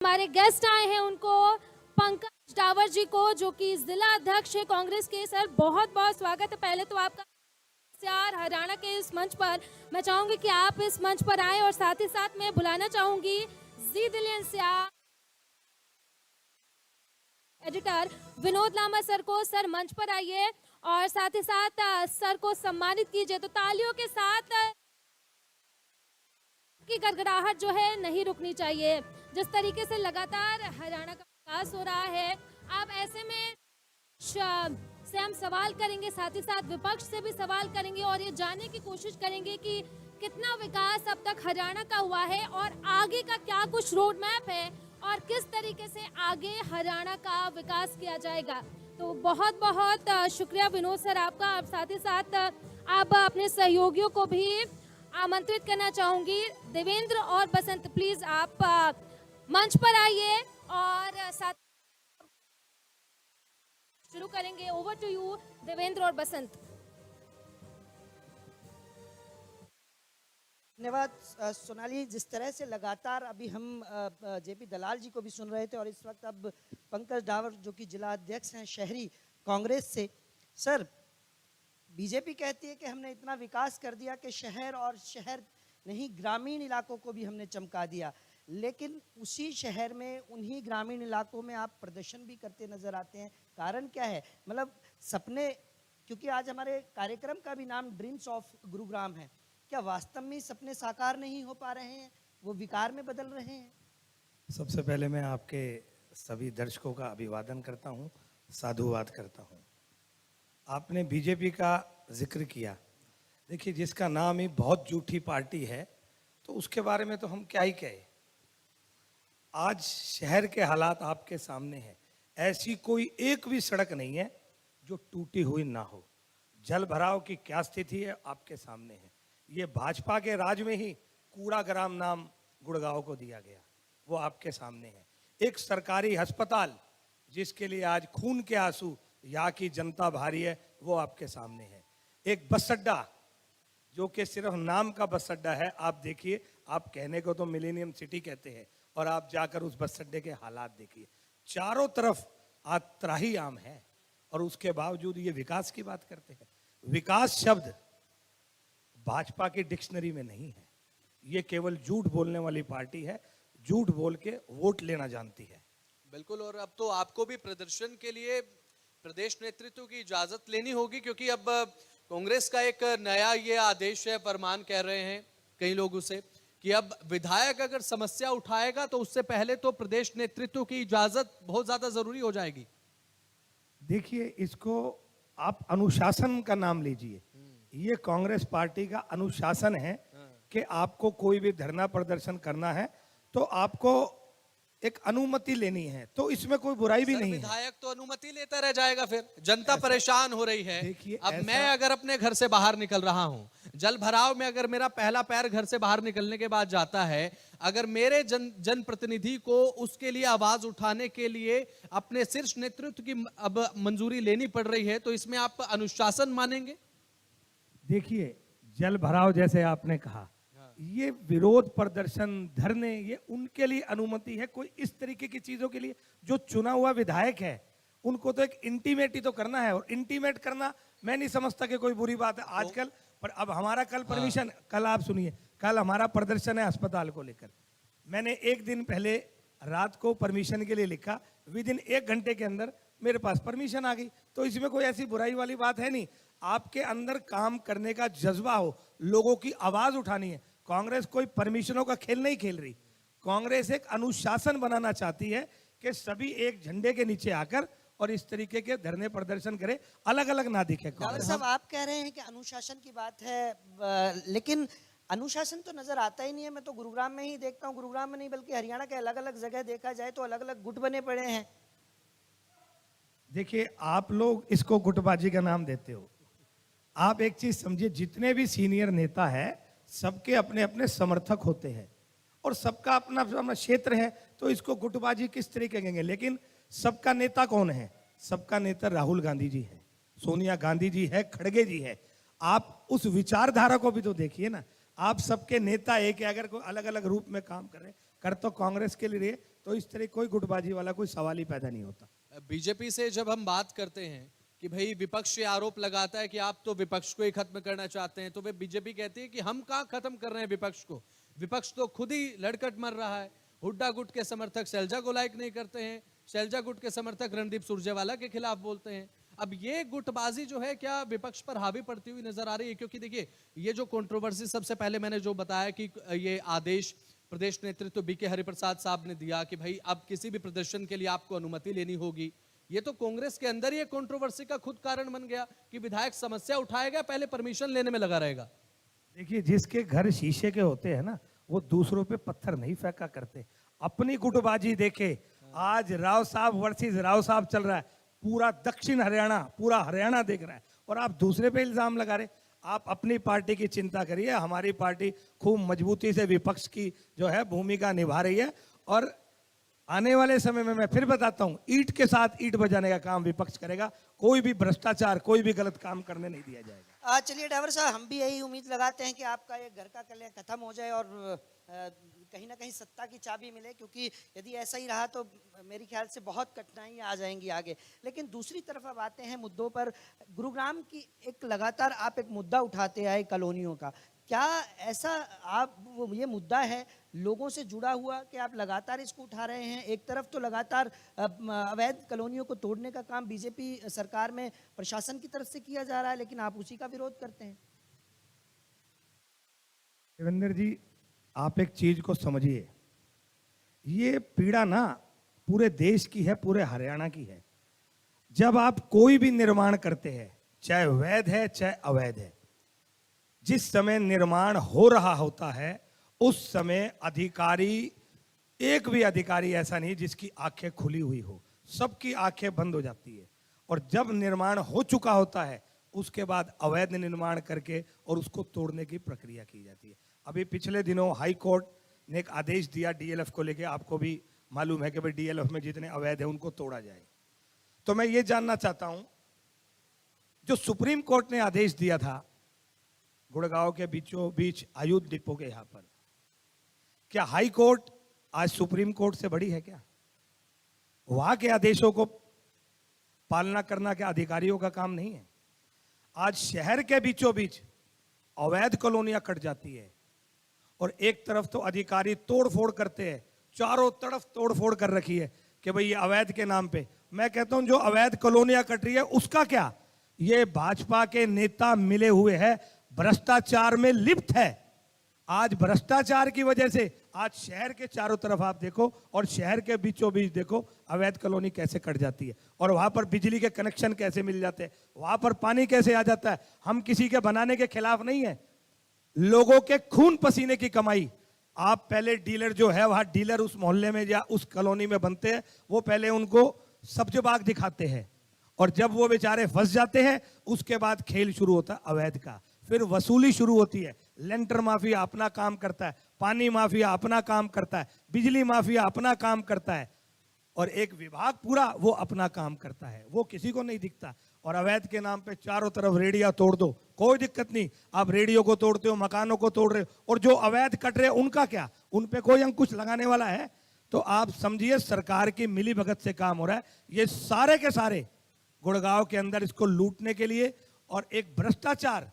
हमारे गेस्ट आए हैं उनको पंकज डावर जी को, जो कि जिला अध्यक्ष है कांग्रेस के। सर बहुत बहुत स्वागत है। पहले तो आपका यार हरियाणा के इस मंच पर मैं चाहूंगी कि आप इस मंच पर आए, और साथ ही साथ मैं बुलाना चाहूंगी जी दिल्ली से एडिटर विनोद लामा सर को। सर मंच पर आइए और साथ ही साथ सर को सम्मानित कीजिए। तो तालियों के साथ की गड़गड़ाहट जो है नहीं रुकनी चाहिए। जिस तरीके से लगातार हरियाणा का विकास हो रहा है, आप ऐसे में से हम सवाल करेंगे, साथ ही साथ विपक्ष से भी सवाल करेंगे और ये जानने की कोशिश करेंगे कि कितना विकास अब तक हरियाणा का हुआ है और आगे का क्या कुछ रोड मैप है और किस तरीके से आगे हरियाणा का विकास किया जाएगा। तो बहुत बहुत शुक्रिया विनोद सर आपका। और साथ ही साथ आप अपने सहयोगियों को भी आमंत्रित करना चाहूंगी। देवेंद्र और बसंत, प्लीज आप मंच पर आइए और साथ शुरू करेंगे। ओवर टू यू देवेंद्र और बसंत। धन्यवाद सोनाली। जिस तरह से लगातार अभी हम जेपी दलाल जी को भी सुन रहे थे और इस वक्त अब पंकज डावर जो कि जिला अध्यक्ष हैं शहरी कांग्रेस से। सर, बीजेपी कहती है कि हमने इतना विकास कर दिया कि शहर और शहर नहीं ग्रामीण इलाकों को भी हमने चमका दिया, लेकिन उसी शहर में उन्हीं ग्रामीण इलाकों में आप प्रदर्शन भी करते नजर आते हैं। कारण क्या है? मतलब सपने, क्योंकि आज हमारे कार्यक्रम का भी नाम ड्रीम्स ऑफ गुरुग्राम है, क्या वास्तव में सपने साकार नहीं हो पा रहे हैं, वो विकार में बदल रहे हैं? सबसे पहले मैं आपके सभी दर्शकों का अभिवादन करता हूं, साधुवाद करता हूं। आपने बीजेपी का जिक्र किया। देखिए, जिसका नाम ही बहुत झूठी पार्टी है तो उसके बारे में तो हम क्या ही कहें। आज शहर के हालात आपके सामने हैं। ऐसी कोई एक भी सड़क नहीं है जो टूटी हुई ना हो। जल भराव की क्या स्थिति है आपके सामने है। ये भाजपा के राज में ही कूड़ाग्राम नाम गुड़गांव को दिया गया, वो आपके सामने है। एक सरकारी अस्पताल जिसके लिए आज खून के आंसू यहाँ की जनता भारी है, वो आपके सामने है। एक बस अड्डा जो कि सिर्फ नाम का बस अड्डा है। आप देखिए, आप कहने को तो मिलेनियम सिटी कहते हैं और आप जाकर उस बस अड्डे के हालात देखिए। चारों तरफ आज त्राही आम है और उसके बावजूद ये विकास की बात करते हैं। विकास शब्द भाजपा की डिक्शनरी में नहीं है। ये केवल झूठ बोलने वाली पार्टी है, झूठ बोल के वोट लेना जानती है। बिल्कुल। और अब तो आपको भी प्रदर्शन के लिए प्रदेश नेतृत्व की इजाजत लेनी होगी, क्योंकि अब कांग्रेस का एक नया ये आदेश है, फरमान कह रहे हैं कई लोग उसे, कि अब विधायक अगर समस्या उठाएगा तो उससे पहले तो प्रदेश नेतृत्व की इजाजत बहुत ज्यादा जरूरी हो जाएगी। देखिए, इसको आप अनुशासन का नाम लीजिए। ये कांग्रेस पार्टी का अनुशासन है कि आपको कोई भी धरना प्रदर्शन करना है तो आपको एक अनुमति लेनी है, तो इसमें कोई बुराई भी नहीं है। विधायक तो अनुमति लेता रह जाएगा, फिर जनता परेशान हो रही है। देखिए, अब मैं अगर अपने घर से बाहर निकल रहा हूं, जल भराव में अगर मेरा पहला पैर घर से बाहर निकलने के बाद जाता है, अगर मेरे जनप्रतिनिधि को उसके लिए आवाज उठाने के लिए अपने शीर्ष नेतृत्व की अब मंजूरी लेनी पड़ रही है, तो इसमें आप अनुशासन मानेंगे? देखिए, जल भराव जैसे आपने कहा, ये विरोध प्रदर्शन धरने ये उनके लिए अनुमति है। कोई इस तरीके की चीजों के लिए जो चुना हुआ विधायक है उनको तो एक इंटीमेट ही तो करना है, और इंटीमेट करना मैं नहीं समझता कि कोई बुरी बात है आजकल। पर अब हमारा कल परमिशन, कल आप सुनिए, कल हमारा प्रदर्शन है अस्पताल को लेकर। मैंने एक दिन पहले रात को परमिशन के लिए लिखा, विद इन 1 घंटे के अंदर मेरे पास परमिशन आ गई। तो इसमें कोई ऐसी बुराई वाली बात है नहीं। आपके अंदर काम करने का जज्बा हो, लोगों की आवाज उठानी है। कांग्रेस कोई परमिशनों का खेल नहीं खेल रही। कांग्रेस एक अनुशासन बनाना चाहती है कि सभी एक झंडे के नीचे आकर और इस तरीके के धरने प्रदर्शन करें, अलग अलग ना दिखे। डावर साहब, आप कह रहे हैं कि अनुशासन की बात है, लेकिन अनुशासन तो नजर आता ही नहीं है। मैं तो गुरुग्राम में ही देखता हूँ, गुरुग्राम में नहीं बल्कि हरियाणा के अलग अलग जगह देखा जाए तो अलग अलग गुट बने पड़े हैं। देखिए, आप लोग इसको गुटबाजी का नाम देते हो। आप एक चीज समझिए, जितने भी सीनियर नेता है सबके अपने अपने समर्थक होते हैं और सबका अपना अपना क्षेत्र है, तो इसको गुटबाजी किस तरीके कहेंगे। लेकिन सबका नेता कौन है? सबका नेता राहुल गांधी जी है, सोनिया गांधी जी है, खड़गे जी है। आप उस विचारधारा को भी तो देखिए ना। आप सबके नेता एक है, अगर कोई अलग अलग रूप में काम कर रहे हैं, कर तो कांग्रेस के लिए तो इस तरह कोई गुटबाजी वाला कोई सवाल ही पैदा नहीं होता। बीजेपी से जब हम बात करते हैं कि भाई विपक्ष ये आरोप लगाता है कि आप तो विपक्ष को ही खत्म करना चाहते हैं, तो वे बीजेपी कहती है कि हम कहां खत्म कर रहे हैं विपक्ष को, विपक्ष तो खुद ही लड़कट मर रहा है। हुड्डा गुट के समर्थक शैलजा को लाइक नहीं करते हैं, शैलजा गुट के समर्थक रणदीप सुरजेवाला के खिलाफ बोलते हैं। अब ये गुटबाजी जो है क्या विपक्ष पर हावी पड़ती हुई नजर आ रही है? क्योंकि देखिए ये जो कंट्रोवर्सी सबसे पहले मैंने जो बताया कि ये आदेश प्रदेश नेतृत्व बीके हरिप्रसाद साहब ने दिया कि भाई अब किसी भी प्रदर्शन के लिए आपको अनुमति लेनी होगी, ये तो कांग्रेस के अंदर ही कंट्रोवर्सी का खुद कारण बन गया कि विधायक समस्या उठाएगा पहले परमिशन लेने में लगा रहेगा। देखिए, जिसके घर शीशे के होते हैं ना, वो दूसरों पे पत्थर नहीं फेंका करते। अपनी गुटबाजी देखे, आज राव साहब वर्सेस राव साहब चल रहा है, पूरा दक्षिण हरियाणा, पूरा हरियाणा देख रहा है, और आप दूसरे पे इल्जाम लगा रहे। आप अपनी पार्टी की चिंता करिए, हमारी पार्टी खूब मजबूती से विपक्ष की जो है भूमिका निभा रही है, और आने वाले समय में मैं फिर बताता हूं, ईंट के साथ ईंट बजाने का काम विपक्ष करेगा। कोई भी भ्रष्टाचार, कोई भी गलत काम करने नहीं दिया जाएगा। चलिए ड्राइवर साहब, हम भी यही उम्मीद लगाते हैं कि आपका ये घर का कलह खत्म हो जाए और कहीं ना कहीं सत्ता की चाबी मिले, क्योंकि यदि ऐसा ही रहा तो मेरे ख्याल से बहुत कठिनाइयां आ जाएंगी आगे। लेकिन दूसरी तरफ अब आते हैं मुद्दों पर। गुरुग्राम की एक लगातार आप एक मुद्दा उठाते आए कॉलोनियों का, क्या ऐसा आप ये मुद्दा है लोगों से जुड़ा हुआ कि आप लगातार इसको उठा रहे हैं? एक तरफ तो लगातार अवैध कॉलोनियों को तोड़ने का काम बीजेपी सरकार में प्रशासन की तरफ से किया जा रहा है, लेकिन आप उसी का विरोध करते हैं। देवेंद्र जी, आप एक चीज को समझिए, ये पीड़ा ना पूरे देश की है, पूरे हरियाणा की है। जब आप कोई भी निर्माण करते हैं, चाहे वैध है चाहे अवैध है, जिस समय निर्माण हो रहा होता है उस समय अधिकारी, एक भी अधिकारी ऐसा नहीं जिसकी आंखें खुली हुई हो, सबकी आंखें बंद हो जाती है। और जब निर्माण हो चुका होता है उसके बाद अवैध निर्माण करके और उसको तोड़ने की प्रक्रिया की जाती है। अभी पिछले दिनों हाई कोर्ट ने एक आदेश दिया डीएलएफ को लेके, आपको भी मालूम है कि भाई डीएलएफ में जितने अवैध है उनको तोड़ा जाए। तो मैं ये जानना चाहता हूं, जो सुप्रीम कोर्ट ने आदेश दिया था गुड़गांव के बीचों बीच आयुध डिपो के यहां पर, क्या हाई कोर्ट आज सुप्रीम कोर्ट से बड़ी है क्या? वहां के आदेशों को पालना करना क्या अधिकारियों का काम नहीं है? आज शहर के बीचों बीच अवैध कॉलोनियां कट जाती है और एक तरफ तो अधिकारी तोड़फोड़ करते हैं, चारों तरफ तोड़फोड़ कर रखी है कि भाई ये अवैध के नाम पे। मैं कहता हूं जो अवैध कॉलोनियां कट रही है उसका क्या? ये भाजपा के नेता मिले हुए हैं, भ्रष्टाचार में लिप्त है। आज भ्रष्टाचार की वजह से आज शहर के चारों तरफ आप देखो और शहर के बीचों बीच देखो अवैध कॉलोनी कैसे कट जाती है, और वहां पर बिजली के कनेक्शन कैसे मिल जाते हैं, वहां पर पानी कैसे आ जाता है। हम किसी के बनाने के खिलाफ नहीं है, लोगों के खून पसीने की कमाई। आप पहले डीलर जो है वहां डीलर उस मोहल्ले में या उस कॉलोनी में बनते हैं, वो पहले उनको सब्ज बाग दिखाते हैं, और जब वो बेचारे फंस जाते हैं उसके बाद खेल शुरू होता है अवैध का, फिर वसूली शुरू होती है। लेंटर माफिया अपना काम करता है, पानी माफिया अपना काम करता है, बिजली माफिया अपना काम करता है, और एक विभाग पूरा वो अपना काम करता है, वो किसी को नहीं दिखता। और अवैध के नाम पे चारों तरफ रेडिया तोड़ दो, कोई दिक्कत नहीं, आप रेडियो को तोड़ते हो, मकानों को तोड़ रहे हो, और जो अवैध कट रहे उनका क्या? उन पे कोई अंकुश लगाने वाला है? तो आप समझिए सरकार की मिली भगत से काम हो रहा है। ये सारे के सारे गुड़गांव के अंदर इसको लूटने के लिए, और एक भ्रष्टाचार,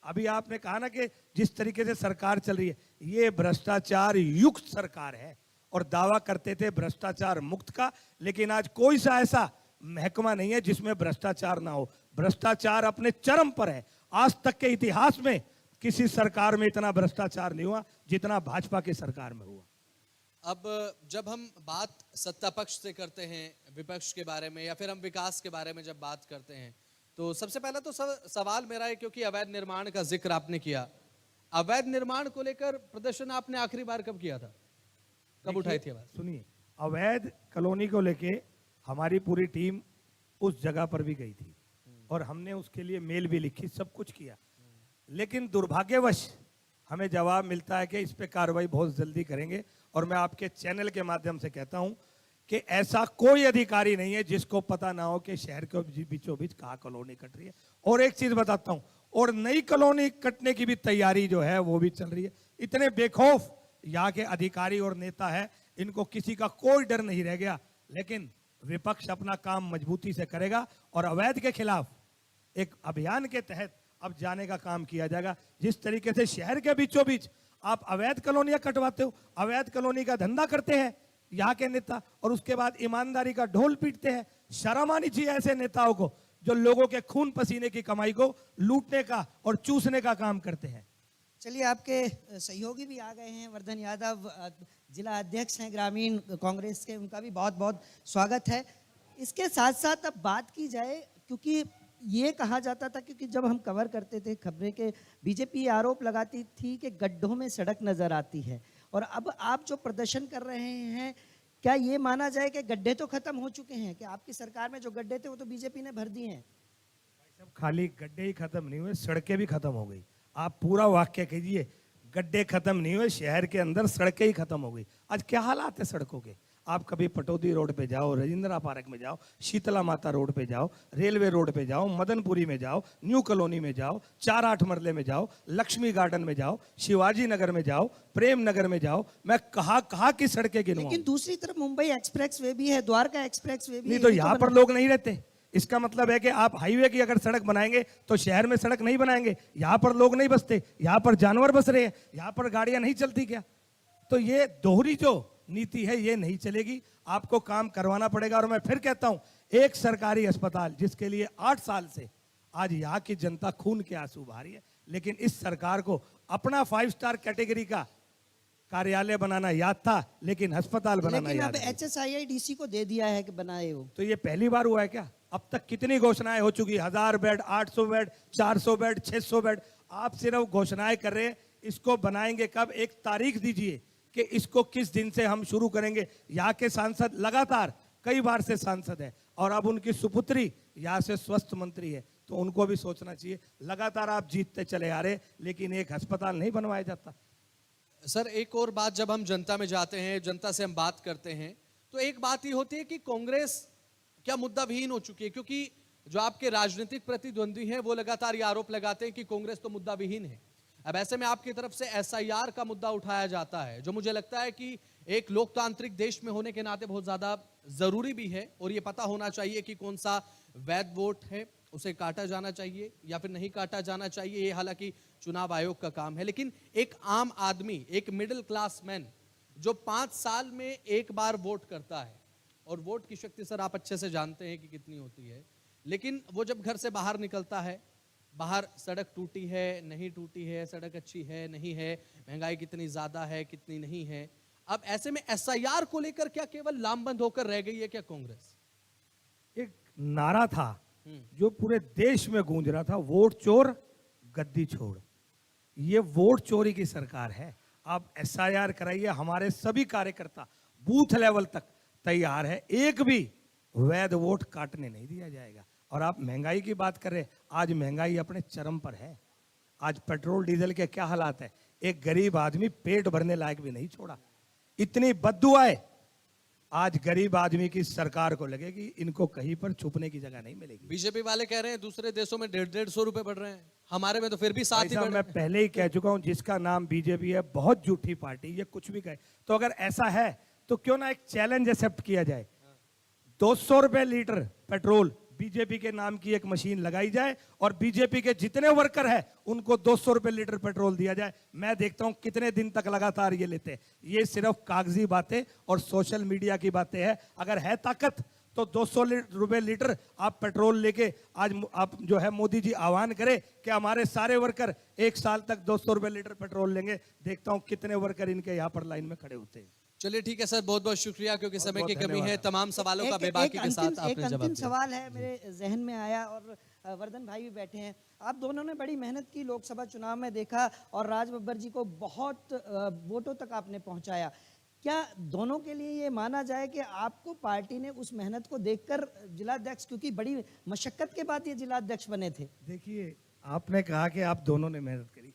अभी आपने कहा ना कि जिस तरीके से सरकार चल रही है, ये भ्रष्टाचार युक्त सरकार है, और दावा करते थे भ्रष्टाचार मुक्त का, लेकिन आज कोई सा ऐसा महकमा नहीं है जिसमें भ्रष्टाचार ना हो। भ्रष्टाचार अपने चरम पर है। आज तक के इतिहास में किसी सरकार में इतना भ्रष्टाचार नहीं हुआ जितना भाजपा की सरकार में हुआ। अब जब हम बात सत्ता पक्ष से करते हैं विपक्ष के बारे में, या फिर हम विकास के बारे में जब बात करते हैं, तो सबसे पहला तो सवाल मेरा है, क्योंकि अवैध निर्माण का जिक्र आपने किया, अवैध निर्माण को लेकर प्रदर्शन आपने आखिरी बार कब किया था, कब उठाई थी आवाज? सुनिए, अवैध कॉलोनी को लेके हमारी पूरी टीम उस जगह पर भी गई थी, और हमने उसके लिए मेल भी लिखी, सब कुछ किया, लेकिन दुर्भाग्यवश हमें जवाब मिलता है कि इस पे कार्रवाई बहुत जल्दी करेंगे। और मैं आपके चैनल के माध्यम से कहता हूं कि ऐसा कोई अधिकारी नहीं है जिसको पता ना हो कि शहर के बीचों बीच कहाँ कॉलोनी कट रही है। और एक चीज बताता हूं, और नई कॉलोनी कटने की भी तैयारी जो है वो भी चल रही है। इतने बेखौफ यहाँ के अधिकारी और नेता है, इनको किसी का कोई डर नहीं रह गया। लेकिन विपक्ष अपना काम मजबूती से करेगा और अवैध के खिलाफ एक अभियान के तहत अब जाने का काम किया जाएगा। जिस तरीके से शहर के बीचों बीच आप अवैध कॉलोनियां कटवाते हो, अवैध कॉलोनी का धंधा करते हैं यहाँ के नेता, और उसके बाद ईमानदारी का ढोल पीटते हैं। शर्म आनी चाहिए ऐसे नेताओं को जो लोगों के खून पसीने की कमाई को लूटने का और चूसने का काम करते हैं। चलिए, आपके सहयोगी भी आ गए हैं, वर्धन यादव जिला अध्यक्ष हैं ग्रामीण कांग्रेस के, उनका भी बहुत बहुत स्वागत है। इसके साथ साथ अब बात की जाए, क्योंकि ये कहा जाता था, क्योंकि जब हम कवर करते थे खबरें के, बीजेपी आरोप लगाती थी कि गड्ढों में सड़क नजर आती है, और अब आप जो प्रदर्शन कर रहे हैं, क्या ये माना जाए कि गड्ढे तो खत्म हो चुके हैं, कि आपकी सरकार में जो गड्ढे थे वो तो बीजेपी ने भर दिए हैं? सब खाली गड्ढे ही खत्म नहीं हुए, सड़कें भी खत्म हो गई। आप पूरा वाक्य कीजिए, गड्ढे खत्म नहीं हुए, शहर के अंदर सड़कें ही खत्म हो गई। आज क्या हालात है सड़कों के? आप कभी पटौदी रोड पे जाओ, रजिंद्रा पार्क में जाओ, शीतला माता रोड पे जाओ, रेलवे रोड पे जाओ, मदनपुरी में जाओ, न्यू कॉलोनी में जाओ, 4-8 मरले में जाओ, लक्ष्मी गार्डन में जाओ, शिवाजी नगर में जाओ, प्रेम नगर में जाओ, मैं कहाँ की सड़कें गिनवाऊं? लेकिन दूसरी तरफ मुंबई एक्सप्रेस वे भी है, द्वारका एक्सप्रेस वे भी नहीं है, तो ये यहाँ पर लोग नहीं रहते। इसका मतलब है कि आप हाईवे की अगर सड़क बनाएंगे तो शहर में सड़क नहीं बनाएंगे, यहाँ पर लोग नहीं बसते, यहाँ पर जानवर बस रहे हैं, यहाँ पर गाड़ियां नहीं चलती क्या? तो ये दोहरी जो नीति है ये नहीं चलेगी, आपको काम करवाना पड़ेगा। और मैं फिर कहता हूं, एक सरकारी अस्पताल जिसके लिए 8 साल से आज यहाँ की जनता खून के आंसू बहा रही है, लेकिन इस सरकार को अपना 5 स्टार कैटेगरी का कार्यालय बनाना याद था, लेकिन अस्पताल बनाना लेकिन याद अब नहीं। HSIIDC को दे दिया है कि बनाए हो। तो ये पहली बार हुआ है क्या? अब तक कितनी घोषणाएं हो चुकी? 1000 बेड, 800 बेड, 400 बेड, 600 बेड। आप सिर्फ घोषणाएं कर रहे हैं। इसको बनाएंगे कब? एक तारीख दीजिए कि इसको किस दिन से हम शुरू करेंगे। यहाँ के सांसद लगातार कई बार से सांसद है, और अब उनकी सुपुत्री यहाँ से स्वास्थ्य मंत्री है, तो उनको भी सोचना चाहिए। लगातार आप जीतते चले आ रहे, लेकिन एक अस्पताल नहीं बनवाया जाता। सर, एक और बात, जब हम जनता में जाते हैं, जनता से हम बात करते हैं, तो एक बात ये होती है कि कांग्रेस क्या मुद्दा विहीन हो चुकी है? क्योंकि जो आपके राजनीतिक प्रतिद्वंदी हैं वो लगातार ये आरोप लगाते हैं कि कांग्रेस तो मुद्दा विहीन है। अब ऐसे में आपकी तरफ से SIR का मुद्दा उठाया जाता है, जो मुझे लगता है कि एक लोकतांत्रिक देश में होने के नाते बहुत ज्यादा जरूरी भी है, और ये पता होना चाहिए कि कौन सा वैध वोट है, उसे काटा जाना चाहिए या फिर नहीं काटा जाना चाहिए। ये हालांकि चुनाव आयोग का काम है, लेकिन एक आम आदमी, एक मिडिल क्लास मैन जो 5 साल में एक बार वोट करता है, और वोट की शक्ति सर आप अच्छे से जानते हैं कि कितनी होती है, लेकिन वो जब घर से बाहर निकलता है, बाहर सड़क टूटी है नहीं टूटी है, सड़क अच्छी है नहीं है, महंगाई कितनी ज्यादा है कितनी नहीं है, अब ऐसे में SIR को लेकर क्या केवल लामबंद होकर रह गई है क्या कांग्रेस? एक नारा था जो पूरे देश में गूंज रहा था, वोट चोर गद्दी छोड़। ये वोट चोरी की सरकार है। आप SIR कराइए, हमारे सभी कार्यकर्ता बूथ लेवल तक तैयार है, एक भी वैध वोट काटने नहीं दिया जाएगा। और आप महंगाई की बात कर रहे हैं, आज महंगाई अपने चरम पर है। आज पेट्रोल डीजल के क्या हालात है, एक गरीब आदमी पेट भरने लायक भी नहीं छोड़ा। इतनी बद्दुआएं आज गरीब आदमी की सरकार को लगेगी, इनको कहीं पर छुपने की जगह नहीं मिलेगी। बीजेपी वाले कह रहे हैं दूसरे देशों में 150-150 रुपए बढ़ रहे हैं, हमारे में तो फिर भी 7 ही बढ़ मैं पहले ही कह चुका हूं, जिसका नाम बीजेपी है बहुत झूठी पार्टी, ये कुछ भी कहे। तो अगर ऐसा है तो क्यों ना एक चैलेंज एक्सेप्ट किया जाए, 200 रुपए लीटर पेट्रोल बीजेपी के नाम की एक मशीन लगाई जाए, और बीजेपी के जितने वर्कर हैं उनको 200 रुपए लीटर पेट्रोल दिया जाए। मैं देखता हूं कितने दिन तक लगातार ये लेते हैं। ये सिर्फ कागजी बातें और सोशल मीडिया की बातें हैं। अगर है ताकत तो 200 रुपए लीटर आप पेट्रोल लेके आज आप जो है मोदी जी आह्वान करें कि हमारे सारे वर्कर 1 साल तक 200 रुपए लीटर पेट्रोल लेंगे। देखता हूं कितने वर्कर इनके यहाँ पर लाइन में खड़े होते हैं। चलिए ठीक है सर, बहुत बहुत शुक्रिया, क्योंकि समय की कमी है। तमाम सवालों का बेबाकी के साथ आपने जवाब अंतिम दिया। सवाल है मेरे जहन में आया, और वर्धन भाई भी बैठे हैं। आप दोनों ने बड़ी मेहनत की, लोकसभा चुनाव में देखा, और राज बब्बर जी को बहुत वोटों तक आपने पहुंचाया। क्या दोनों के लिए ये माना जाए कि आपको पार्टी ने उस मेहनत को देखकर जिलाध्यक्ष, क्योंकि बड़ी मशक्कत के बाद ये जिलाध्यक्ष बने थे? देखिए, आपने कहा कि आप दोनों ने मेहनत करी,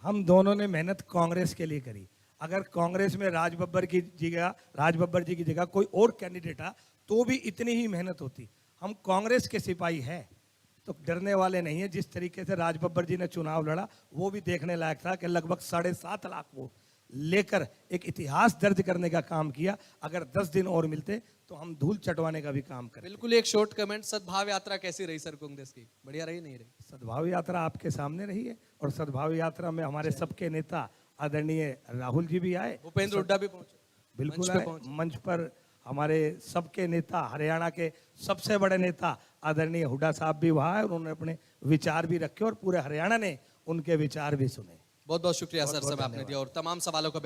हम दोनों ने मेहनत कांग्रेस के लिए करी। अगर कांग्रेस में राज बब्बर जी की जगह कोई और कैंडिडेट आ तो भी इतनी ही मेहनत होती। हम कांग्रेस के सिपाही हैं तो डरने वाले नहीं है। जिस तरीके से राज बब्बर जी ने चुनाव लड़ा वो भी देखने लायक था कि लगभग 7.5 लाख वोट, लेकर एक इतिहास दर्ज करने का काम किया। अगर 10 दिन और मिलते तो हम धूल चटवाने का भी काम करते। बिल्कुल एक शॉर्ट कमेंट, सद्भाव यात्रा कैसी रही सर कांग्रेस की? बढ़िया रही नहीं रही? सद्भाव यात्रा आपके सामने रही है और सद्भाव यात्रा में हमारे सबके नेता आदरणीय राहुल जी भी आए, भूपेंद्र हुड्डा भी पहुंचे, बिल्कुल मंच पे आए। पहुंचे। मंच पर हमारे सबके नेता, हरियाणा के सबसे बड़े नेता आदरणीय हुड्डा साहब भी वहाँ आए और उन्होंने अपने विचार भी रखे और पूरे हरियाणा ने उनके विचार भी सुने। बहुत बहुत शुक्रिया सर, बहुत-बहुत समय आपने दिया और तमाम सवालों का